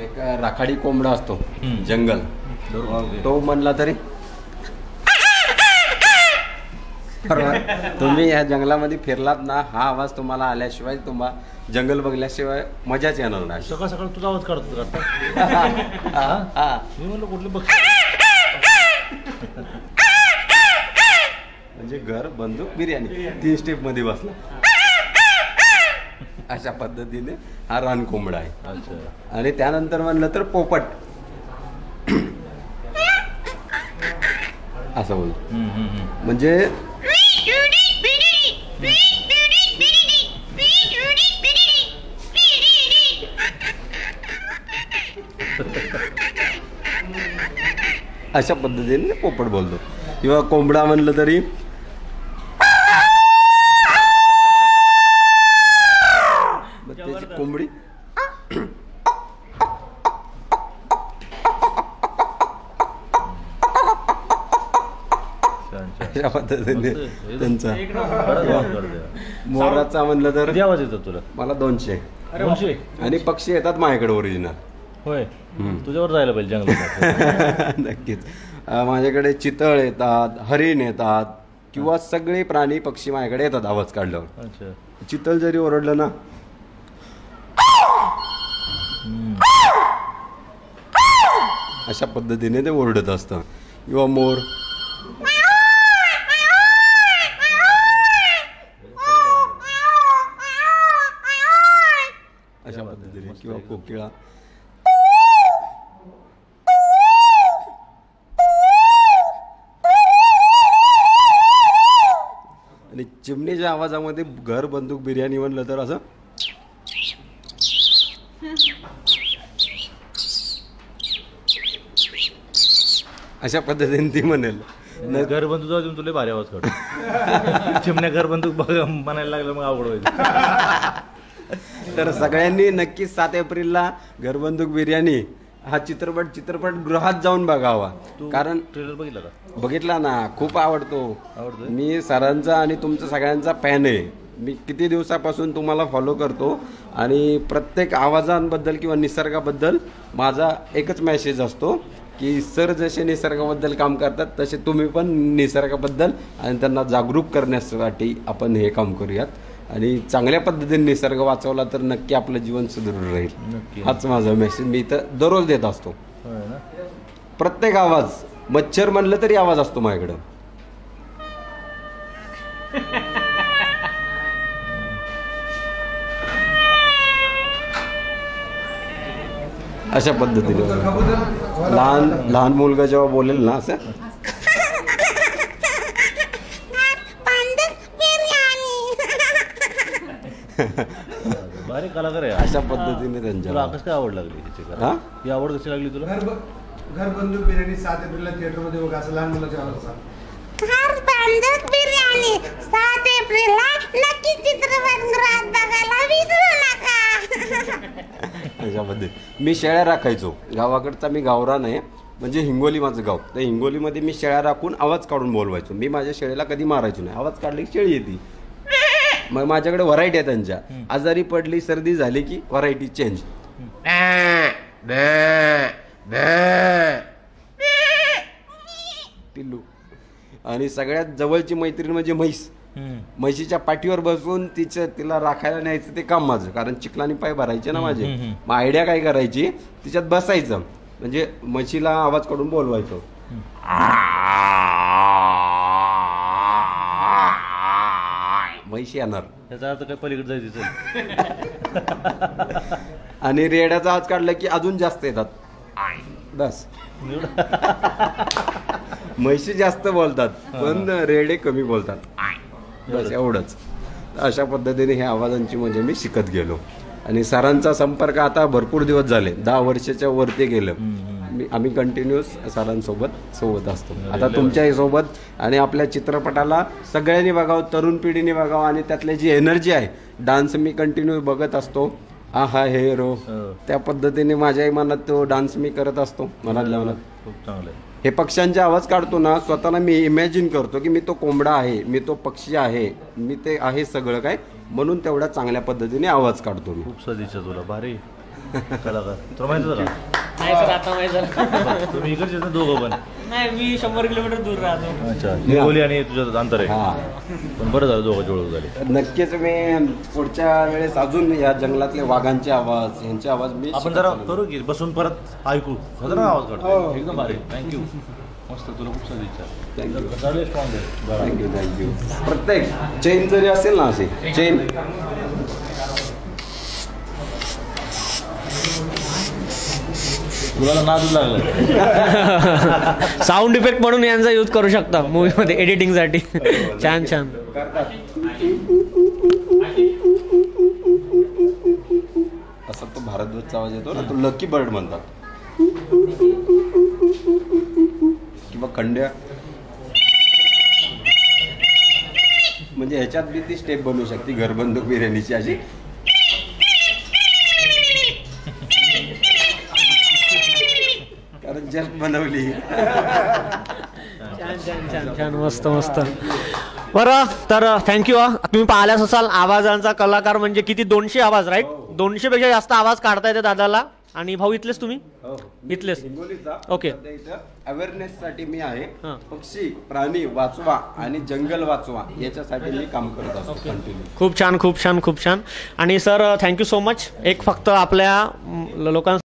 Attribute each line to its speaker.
Speaker 1: एक राखाडी कोंबडा असतो जंगल, तो म्हणला तरी तुम्ही या जंगलामध्ये फिरलात ना, हा आवाज तुम्हाला आल्याशिवाय तुम्हाला जंगल बघल्याशिवाय मजाच येणार नाही.
Speaker 2: सकाळ सकाळ तुझा आवाज काढतो मी म्हणलं कुठले बघ
Speaker 1: म्हणजे घर बंदूक बिर्याणी 3 स्टेप मध्ये बसला. अशा पद्धतीने हा रान कोंबडा आहे.
Speaker 2: अच्छा.
Speaker 1: आणि त्यानंतर म्हणलं तर पोपट असं बोलतो. म्हणजे अशा पद्धतीने पोपट बोलतो. किंवा कोंबडा म्हणलं तरी त्याची कोंबडी अशा पद्धतीने त्यांचा. मोराचा म्हणलं तर
Speaker 2: आवाज येतो तुला?
Speaker 1: मला 200 आणि पक्षी येतात माझ्याकडे ओरिजिनल.
Speaker 2: होय, तुझ्यावर जायला पाहिजे जंगलात.
Speaker 1: नक्कीच. माझ्याकडे चितळ येतात, हरिण येतात किंवा सगळे प्राणी पक्षी माझ्याकडे येतात आवाज काढल्यावर.
Speaker 2: अच्छा.
Speaker 1: चितळ जरी ओरडलं ना, अशा पद्धतीने ते ओरडत असतं. किंवा मोर अशा पद्धतीने, किंवा कोकिळा. आणि चिमणीच्या आवाजामध्ये घर बंदूक बिर्याणी म्हणलं तर असं अशा पद्धतीने ती म्हणेल.
Speaker 2: घर बंदूक जाऊन तुला भारी आवाज काढतो. चिमण्या घर बंदूक म्हणायला लागलं मग अवघड व्हायचं.
Speaker 1: तर सगळ्यांनी नक्कीच 7 एप्रिलला घरबंदूक बिर्याणी हा चित्रपट गृहात जाऊन बघावा. कारण
Speaker 2: ट्रेलर बघितला का?
Speaker 1: बघितला ना, खूप आवडतो. मी सरांचा आणि तुमचा सगळ्यांचा फॅन आहे. मी किती दिवसापासून तुम्हाला फॉलो करतो आणि प्रत्येक आवाजांबद्दल किंवा निसर्गाबद्दल माझा एकच मेसेज असतो की सर जसे निसर्गाबद्दल काम करतात तसे तुम्ही पण निसर्गाबद्दल आणि त्यांना जागरूक करण्यासाठी आपण हे काम करूयात. आणि चांगल्या पद्धतीने निसर्ग वाचवला तर नक्की आपलं जीवन सुदृढ राहील. हाच माझा मेसेज मी इथं दररोज देत असतो. प्रत्येक आवाज, मच्छर म्हणलं तरी आवाज असतो माझ्याकडं. अशा पद्धतीने लहान मुलगा जेव्हा बोलेल ना असं
Speaker 2: भारी कलाकार आहे.
Speaker 1: अशा पद्धतीने त्यांच्या.
Speaker 2: तुला कसं काय आवड लागली ही आवड कशी लागली तुला?
Speaker 3: घर बंदूक बिर्याणी 7 एप्रिलला थिएटरमध्ये बघा, असं लहान मुलाच्या आवाजात.
Speaker 4: घर बंदूक बिर्याणी 7 एप्रिलला नक्की चित्रपटगृहात बघायला विसरू नका.
Speaker 1: अशा पद्धती. मी शेळ्या राखायचो गावाकडचा. मी गावरान आहे, म्हणजे हिंगोली माझं गाव. तर हिंगोलीमध्ये मी शेळ्या राखून आवाज काढून बोलवायचो. मी माझ्या शेळीला कधी मारायचो नाही. आवाज काढली की शेळी येते. मग माझ्याकडे व्हरायटी आहे त्यांच्या. आजारी पडली, सर्दी झाली की व्हरायटी चेंज. पिल्लू. आणि सगळ्यात जवळची मैत्रीण म्हणजे म्हैस. म्हशीच्या पाठीवर बसून तिला राखायला न्यायचं ते काम माझं. कारण चिखलानी पाय भरायचे ना माझे. मग आयडिया काय करायची, तिच्यात बसायचं म्हणजे म्हशीला आवाज काढून बोलवायचो. म्हैस येणार.
Speaker 2: त्याचा अर्थ काय पलीकडे जायचं.
Speaker 1: आणि रेड्याचा आवाज काढला की अजून जास्त येतात. बस. म्हशी जास्त बोलतात पण रेडे कमी बोलतात. बस एवढंच. अशा पद्धतीने ह्या आवाजांची म्हणजे मी शिकत गेलो. आणि सरांचा संपर्क आता भरपूर दिवस झाले, 10 वर्षाच्या वरती गेलं. आम्ही कंटिन्यूस सरांसोबत असतो. आता तुमच्याही सोबत. आणि आपल्या चित्रपटाला सगळ्यांनी बघावं, तरुण पिढीने बघावं. आणि त्यातली जी एनर्जी आहे, डान्स मी कंटिन्यू बघत असतो. आहा हेरो, त्या पद्धतीने माझ्याही मनात तो डान्स मी करत असतो. मनातल्या मनात
Speaker 2: खूप चांगलं आहे.
Speaker 1: हे पक्ष्यांचे आवाज काढतो ना, स्वतःला मी इमॅजिन करतो की मी तो कोंबडा आहे, मी तो पक्षी आहे, मी ते आहे सगळं काय. म्हणून तेवढ्या चांगल्या पद्धतीने आवाज काढतो मी.
Speaker 2: खूप सदिच्छा तुला. भारी. कलाकार तुला माहित होतं का?
Speaker 5: नाही सर आता माहिती झालं.
Speaker 2: तुम्ही इकडचे ना दोघं पण.
Speaker 5: नाही मी 100 किलोमीटर दूर राहतो.
Speaker 2: अच्छा निगोली आणि तुझं अंतर आहे.
Speaker 1: हा
Speaker 2: पण बरं झालं दोघं ओळख झाली.
Speaker 1: नक्कीच मी पुढच्या वेळेस अजून या जंगलातले वाघांचे आवाज यांचे आवाज मी
Speaker 2: आपण जरा करू की बसून परत ऐकू खतरनाक आवाज काढतो एकदम भारी. थँक्यू मस्त तुला खूप सारी इच्छा चालेल स्ट्रॉंग आहे.
Speaker 1: Thank you thank you. प्रत्येक चेन जरी असेल ना असे चेन
Speaker 2: तुला नादच लागला.
Speaker 5: साऊंड इफेक्ट म्हणून यांचा यूज करू शकता मूवीमध्ये एडिटिंगसाठी. छान छान.
Speaker 1: असा तो भारद्वाजचा आवाज येतो ना तो लकी बर्ड म्हणतात किंवा खंड्या म्हणजे ह्याच्यात बी ती स्टेप बनवू शकते घरबंदूक बिर्याणीची अशी. कारण जस्ट बनवली.
Speaker 5: छान छान छान छान मस्त मस्त. बरं तर थँक्यू. तुम्ही पाहिल्याच असाल आवाजांचा कलाकार म्हणजे किती 200 आवाज राईट. 200 पेक्षा जास्त आवाज काढता येते दादाला. आणि भाऊ इथलेच तुम्ही इथलेच ओके.
Speaker 1: अवेअरनेस साठी मी आहे.
Speaker 5: हां.
Speaker 1: पक्षी प्राणी वाचवा आणि जंगल वाचवा याच्यासाठी मी काम करत असतो कंटिन्यू.
Speaker 5: खूप छान खूप छान खूप छान. आणि सर थँक्यू सो मच. एक फक्त आपल्या लोकांना